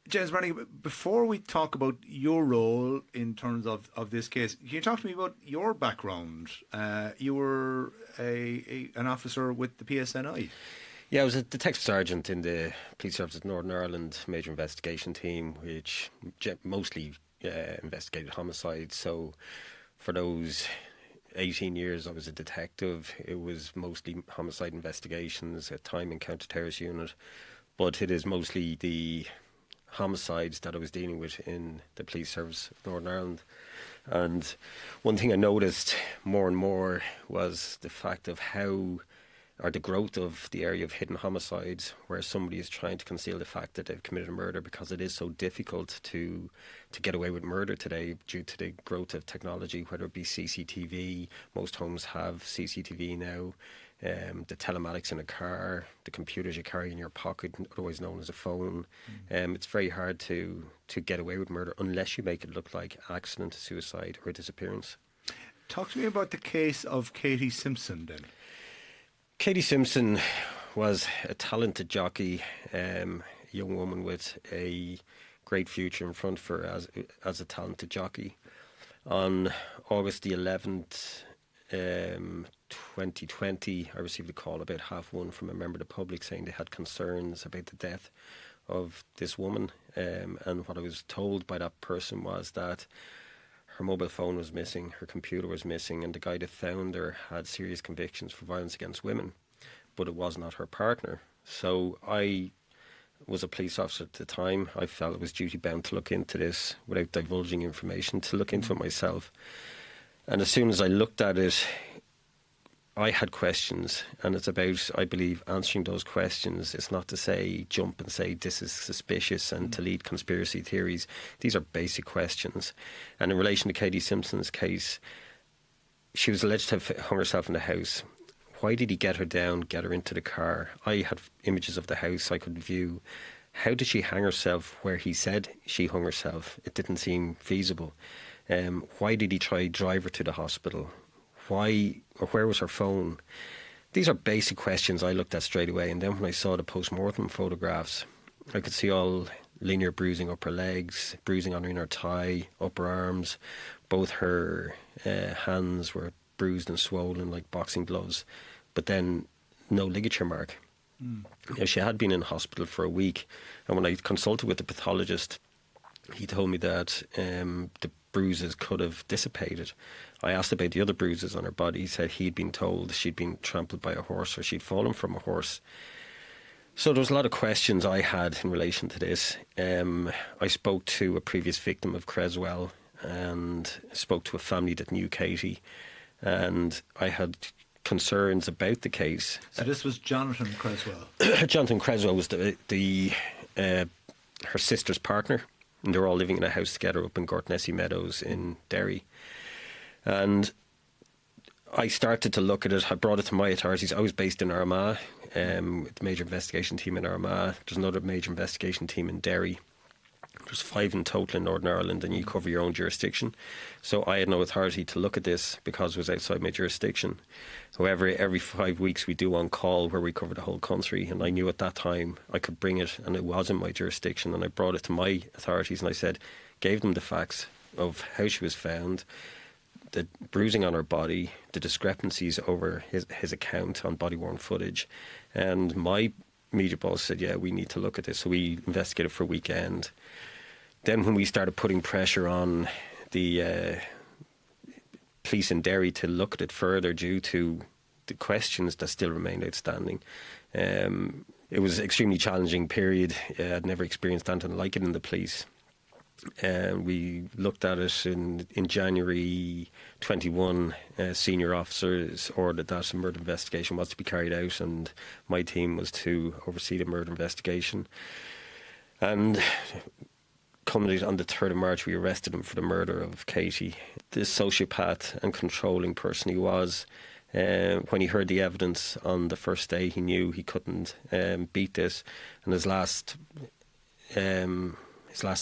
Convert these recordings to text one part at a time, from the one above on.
James Brannigan, before we talk about your role in terms of this case, can you talk to me about your background? You were an officer with the PSNI. Yeah, I was a detective sergeant in the Police Service of Northern Ireland Major Investigation Team, which mostly investigated homicides. So for those 18 years I was a detective, it was mostly homicide investigations, a time and counter-terrorist unit. But it is mostly the homicides that I was dealing with in the Police Service of Northern Ireland. And one thing I noticed more and more was the fact of the growth of the area of hidden homicides, where somebody is trying to conceal the fact that they've committed a murder, because it is so difficult to get away with murder today due to the growth of technology, whether it be CCTV. Most homes have CCTV now. The telematics in a car, the computers you carry in your pocket, otherwise known as a phone. It's very hard to get away with murder unless you make it look like accident, suicide or disappearance. Talk to me about the case of Katie Simpson then. Katie Simpson was a talented jockey, a young woman with a great future in front of her as a talented jockey. On August the 11th, 2020, I received a call about 1:30 from a member of the public saying they had concerns about the death of this woman. And what I was told by that person was that her mobile phone was missing, her computer was missing, and the guy that found her had serious convictions for violence against women, but it was not her partner. So I was a police officer at the time. I felt it was duty bound to look into this without divulging information, to look into it myself. And as soon as I looked at it, I had questions, and it's about, I believe, answering those questions. It's not to say jump and say this is suspicious and to lead conspiracy theories. These are basic questions. And in relation to Katie Simpson's case, she was alleged to have hung herself in the house. Why did he get her down, get her into the car? I had images of the house I could view. How did she hang herself where he said she hung herself? It didn't seem feasible. Why did he try to drive her to the hospital? Why, or where was her phone? These are basic questions I looked at straight away. And then when I saw the post-mortem photographs, I could see all linear bruising up her legs, bruising on her inner thigh, upper arms. Both her hands were bruised and swollen like boxing gloves, but then no ligature mark. Now, she had been in hospital for a week, and when I consulted with the pathologist, he told me that the bruises could have dissipated. I asked about the other bruises on her body. He said he'd been told she'd been trampled by a horse or she'd fallen from a horse. So there was a lot of questions I had in relation to this. I spoke to a previous victim of Creswell and spoke to a family that knew Katie, and I had concerns about the case. So this was Jonathan Creswell. Jonathan Creswell was her sister's partner, and they were all living in a house together up in Gortnessy Meadows in Derry. And I started to look at it. I brought it to my authorities. I was based in Armagh, with the major investigation team in Armagh. There's another major investigation team in Derry. There's 5 in total in Northern Ireland, and you cover your own jurisdiction. So I had no authority to look at this because it was outside my jurisdiction. However, every 5 weeks we do on call where we cover the whole country, and I knew at that time I could bring it, and it was in my jurisdiction, and I brought it to my authorities, and I said, gave them the facts of how she was found, the bruising on her body, the discrepancies over his account on body-worn footage, and my media boss said, yeah, we need to look at this. So we investigated for a weekend. Then when we started putting pressure on the police in Derry to look at it further due to the questions that still remained outstanding, it was an extremely challenging period. I'd never experienced anything like it in the police. We looked at it in January 21. Senior officers ordered that a murder investigation was to be carried out, and my team was to oversee the murder investigation. And culminated on the 3rd of March, we arrested him for the murder of Katie. The sociopath and controlling person he was, when he heard the evidence on the first day, he knew he couldn't beat this, and his last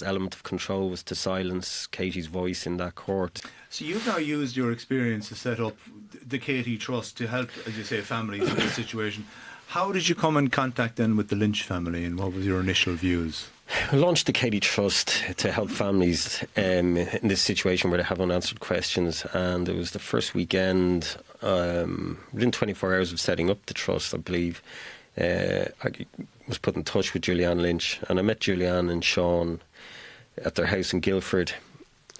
element of control was to silence Katie's voice in that court. So you've now used your experience to set up the Katy Trust to help, as you say, families in this situation. How did you come in contact then with the Lynch family, and what was your initial views? I launched the Katy Trust to help families in this situation where they have unanswered questions, and it was the first weekend, within 24 hours of setting up the trust, I believe, I was put in touch with Julianne Lynch, and I met Julianne and Sean at their house in Guildford.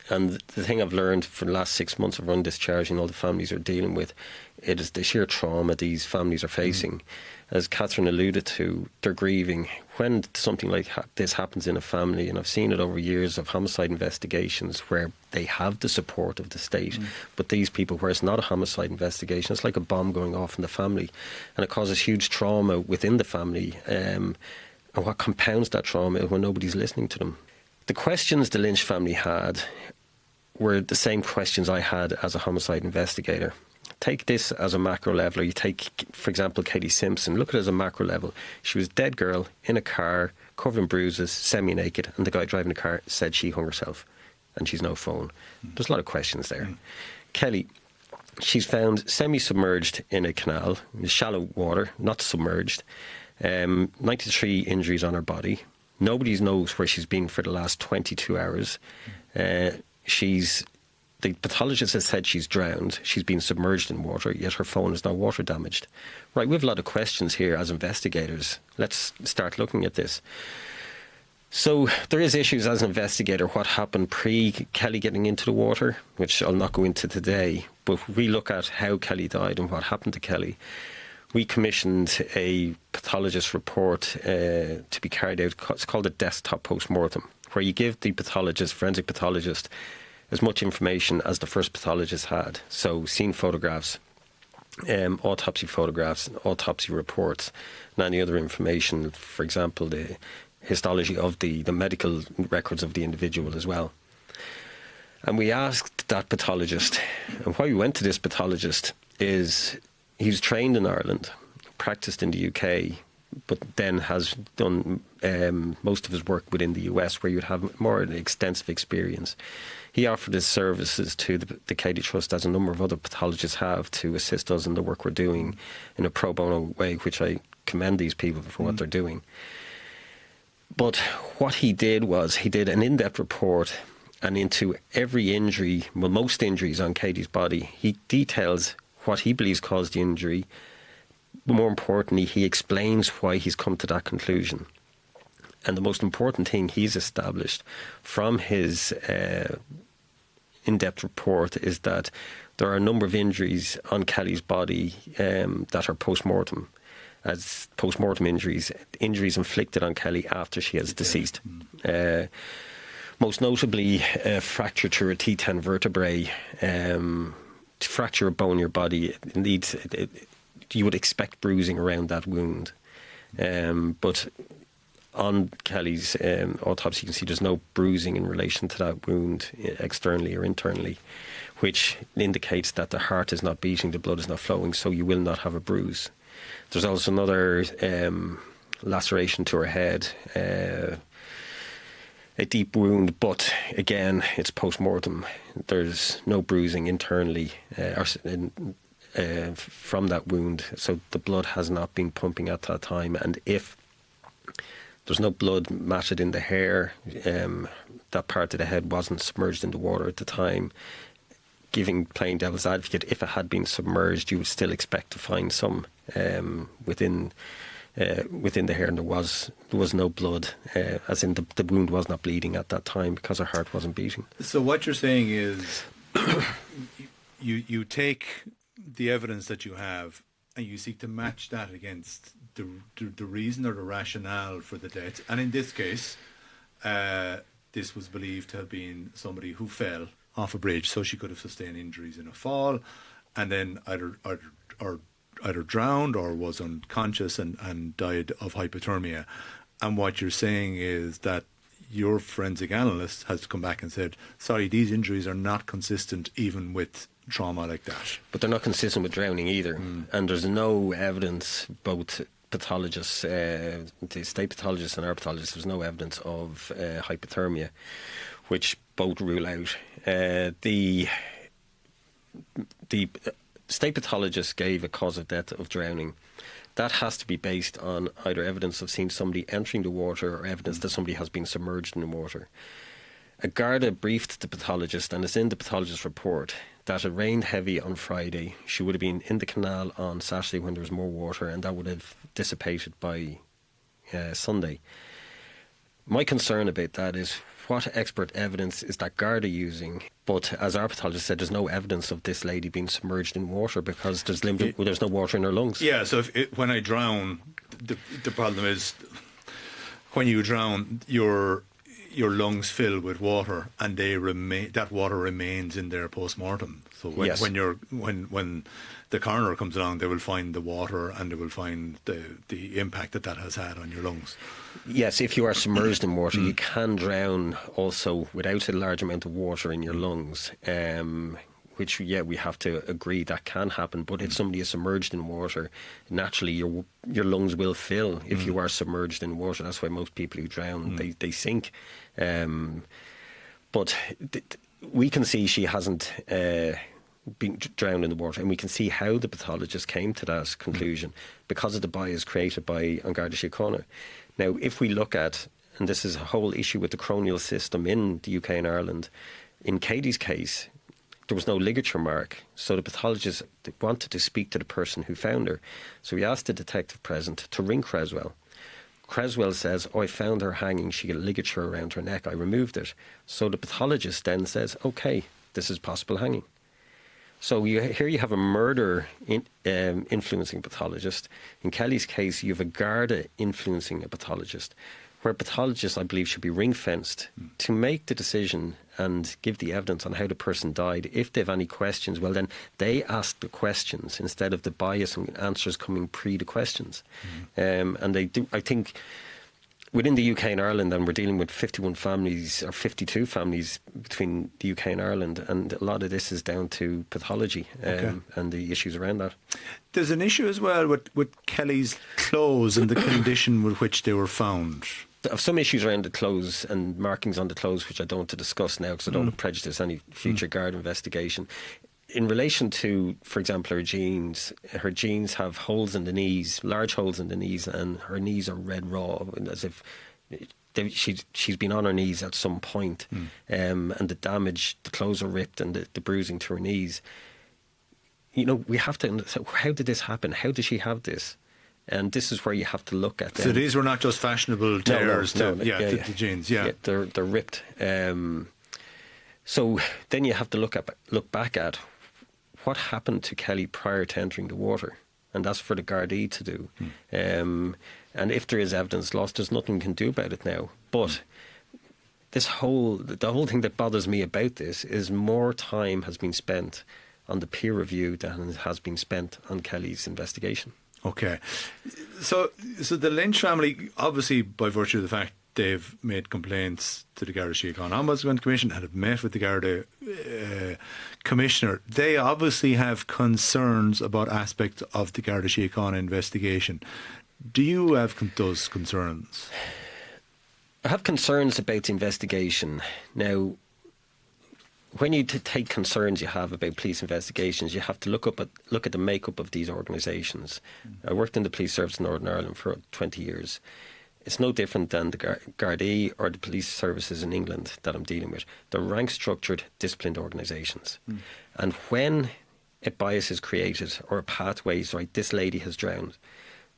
And the thing I've learned for the last 6 months of undischarging all the families are dealing with, it is the sheer trauma these families are facing. As Catherine alluded to, they're grieving. When something like this happens in a family, and I've seen it over years of homicide investigations where they have the support of the state, but these people, where it's not a homicide investigation, it's like a bomb going off in the family, and it causes huge trauma within the family. And what compounds that trauma is when nobody's listening to them. The questions the Lynch family had were the same questions I had as a homicide investigator. Take this as a macro level, or you take, for example, Katie Simpson. Look at it as a macro level. She was a dead girl in a car, covered in bruises, semi-naked, and the guy driving the car said she hung herself, and she's no phone. There's a lot of questions there. Kelly, she's found semi-submerged in a canal, in shallow water, not submerged. 93 injuries on her body. Nobody knows where she's been for the last 22 hours. The pathologist has said she's drowned. She's been submerged in water, yet her phone is now water damaged. Right, we have a lot of questions here as investigators. Let's start looking at this. So there is issues as an investigator. What happened pre-Kelly getting into the water, which I'll not go into today, but we look at how Kelly died and what happened to Kelly. We commissioned a pathologist report to be carried out. It's called a desktop post-mortem, where you give the pathologist, forensic pathologist, as much information as the first pathologist had. So scene photographs, autopsy photographs, autopsy reports, and any other information, for example, the histology of the medical records of the individual as well. And we asked that pathologist, and why we went to this pathologist is he was trained in Ireland, practiced in the UK, but then has done most of his work within the US, where you'd have more extensive experience. He offered his services to the Katy Trust, as a number of other pathologists have, to assist us in the work we're doing in a pro bono way, which I commend these people for what they're doing. But what he did was he did an in-depth report, and into every injury, well, most injuries on Katie's body, he details what he believes caused the injury. But more importantly, he explains why he's come to that conclusion. And the most important thing he's established from his in-depth report is that there are a number of injuries on Kelly's body that are post-mortem, as post-mortem injuries inflicted on Kelly after she has deceased. Most notably, a fracture to her T10 vertebrae. To fracture a bone in your body, you would expect bruising around that wound. But on Kelly's autopsy, you can see there's no bruising in relation to that wound, externally or internally, which indicates that the heart is not beating, the blood is not flowing, so you will not have a bruise. There's also another laceration to her head, a deep wound, but again, it's post-mortem. There's no bruising internally from that wound, so the blood has not been pumping at that time. And if there's no blood matted in the hair, that part of the head wasn't submerged in the water at the time. Playing devil's advocate, if it had been submerged, you would still expect to find some within the hair, and there was no blood, as in the wound was not bleeding at that time because her heart wasn't beating. So what you're saying is you take the evidence that you have and you seek to match that against the reason or the rationale for the death. And in this case, this was believed to have been somebody who fell off a bridge, so she could have sustained injuries in a fall, and then either drowned or was unconscious and died of hypothermia. And what you're saying is that your forensic analyst has come back and said, sorry, these injuries are not consistent even with trauma like that. But they're not consistent with drowning either. And there's no evidence, both pathologists, the state pathologists and our pathologists, there's no evidence of hypothermia, which both rule out. The state pathologist gave a cause of death of drowning. that has to be based on either evidence of seeing somebody entering the water or evidence that somebody has been submerged in the water. A Garda briefed the pathologist, and it's in the pathologist's report, that it rained heavy on Friday. She would have been in the canal on Saturday when there was more water, and that would have dissipated by Sunday. My concern about that is, what expert evidence is that Garda using? But as our pathologist said, there's no evidence of this lady being submerged in water because there's no water in her lungs. Yeah, so when I drown, the problem is when you drown, your lungs fill with water, and that water remains in there post-mortem. So when the coroner comes along, they will find the water, and they will find the impact that has had on your lungs. Yes, if you are submerged in water, you can drown also without a large amount of water in your lungs, which, we have to agree that can happen. But if somebody is submerged in water, naturally your lungs will fill if you are submerged in water. That's why most people who drown, they sink. But we can see she hasn't been drowned in the water, and we can see how the pathologist came to that conclusion because of the bias created by An Garda Síochána. Now, if we look at, and this is a whole issue with the coronial system in the UK and Ireland, in Katie's case, there was no ligature mark, so the pathologist wanted to speak to the person who found her. So he asked the detective present to ring Creswell. Creswell says, I found her hanging, she had a ligature around her neck, I removed it. So the pathologist then says, OK, this is possible hanging. So here you have a murder influencing pathologist. In Kelly's case, you have a Garda influencing a pathologist, where pathologists, I believe, should be ring-fenced to make the decision and give the evidence on how the person died. If they have any questions, well, then they ask the questions instead of the bias and answers coming pre the questions. And they do, I think, within the UK and Ireland, and we're dealing with 51 families or 52 families between the UK and Ireland, and a lot of this is down to pathology and the issues around that. There's an issue as well with Kelly's clothes and the condition with which they were found. I have some issues around the clothes and markings on the clothes, which I don't want to discuss now because I don't want to prejudice any future Garda investigation. In relation to, for example, her jeans have holes in the knees, large holes in the knees, and her knees are red raw, as if she's been on her knees at some point. And the damage, the clothes are ripped, and the bruising to her knees. You know, we have to, so how did this happen? How did she have this? And this is where you have to look at them. So these were not just fashionable tears the jeans, they're ripped. So then you have to look back at what happened to Kelly prior to entering the water, and that's for the gardaí to do. And if there is evidence lost, there's nothing we can do about it now. But the whole thing that bothers me about this is more time has been spent on the peer review than has been spent on Kelly's investigation. Okay, so the Lynch family, obviously by virtue of the fact they've made complaints to the Garda Síochána Ombudsman Commission and have met with the Garda Commissioner, they obviously have concerns about aspects of the Garda Síochána investigation. Do you have those concerns? I have concerns about the investigation. Now, when you take concerns you have about police investigations, you have to look at the makeup of these organisations. I worked in the police service in Northern Ireland for 20 years. It's no different than the gardaí or the police services in England that I'm dealing with. They're rank-structured, disciplined organisations. And when a bias is created or a pathway is right, this lady has drowned,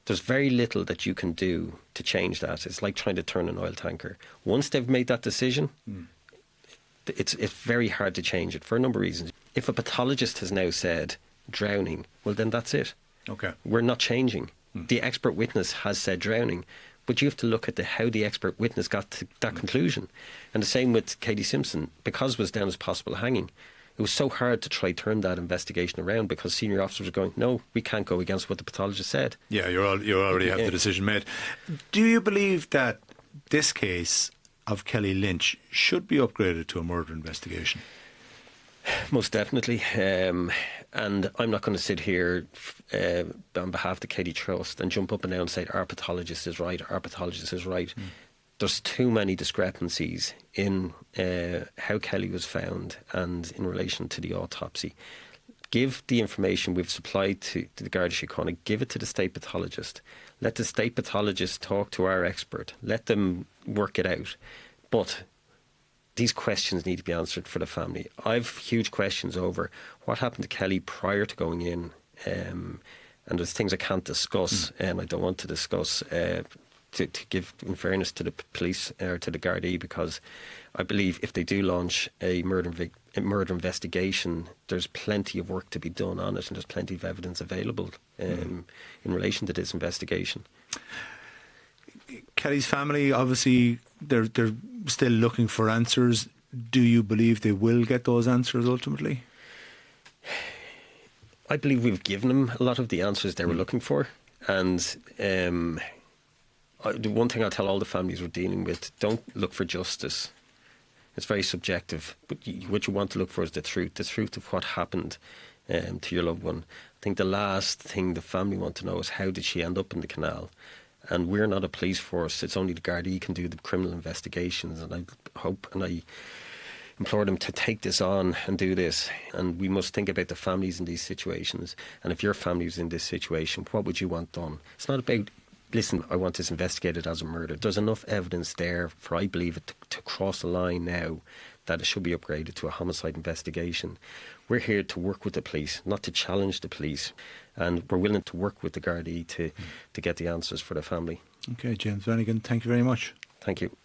there's very little that you can do to change that. It's like trying to turn an oil tanker. Once they've made that decision, it's very hard to change it for a number of reasons. If a pathologist has now said drowning, well, then that's it. Okay. We're not changing. The expert witness has said drowning, but you have to look at how the expert witness got to that conclusion. And the same with Katie Simpson. Because it was down as possible hanging, it was so hard to try turn that investigation around because senior officers were going, no, we can't go against what the pathologist said. Yeah, you already have the decision made. Do you believe that this case of Kelly Lynch should be upgraded to a murder investigation? Most definitely. And I'm not going to sit here on behalf of the Katy Trust and jump up and down and say our pathologist is right, our pathologist is right. There's too many discrepancies in how Kelly was found and in relation to the autopsy. give the information we've supplied to the Garda Síochána, give it to the state pathologist. Let the state pathologist talk to our expert. Let them work it out. But these questions need to be answered for the family. I've huge questions over what happened to Kelly prior to going in. And there's things I can't discuss, and I don't want to discuss to give, in fairness to the police or to the gardaí, because I believe if they do launch a murder investigation, there's plenty of work to be done on it, and there's plenty of evidence available in relation to this investigation. Kelly's family, obviously, they're still looking for answers. Do you believe they will get those answers ultimately? I believe we've given them a lot of the answers they were looking for. And the one thing I'll tell all the families we're dealing with, don't look for justice. It's very subjective. But what you want to look for is the truth of what happened to your loved one. I think the last thing the family want to know is, how did she end up in the canal? And we're not a police force. It's only the Gardaí can do the criminal investigations. And I hope and I implore them to take this on and do this. And we must think about the families in these situations. And if your family was in this situation, what would you want done? It's not about, listen, I want this investigated as a murder. There's enough evidence there for, I believe, it to cross the line now that it should be upgraded to a homicide investigation. We're here to work with the police, not to challenge the police. And we're willing to work with the Gardaí to get the answers for the family. Okay, James Brannigan, thank you very much. Thank you.